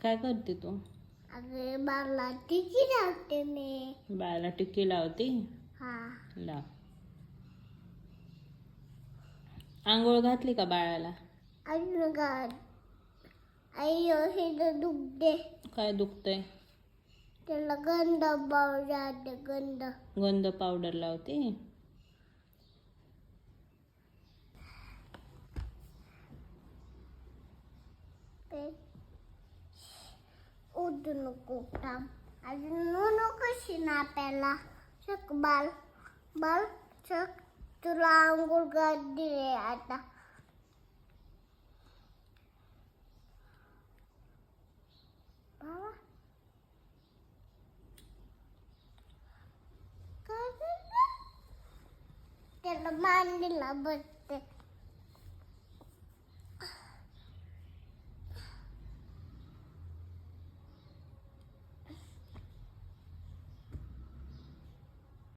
काय करते तू? अरे बाळाला टिकी लावते मी. बाळाला टिक्की लावते. हा. लाव. आंघोळ घातली का बाळाला? अजून का आई हे दुखते. काय दुखतंय? त्याला गंध पावडर गंध. गंध पावडर लावते. उठू नको थांब. अजून नको शिना प्याला. चक बाल बाल चक. तुला आंघोळ घातली रे आता. बाबा काय झालं? त्याला मांडीला बस.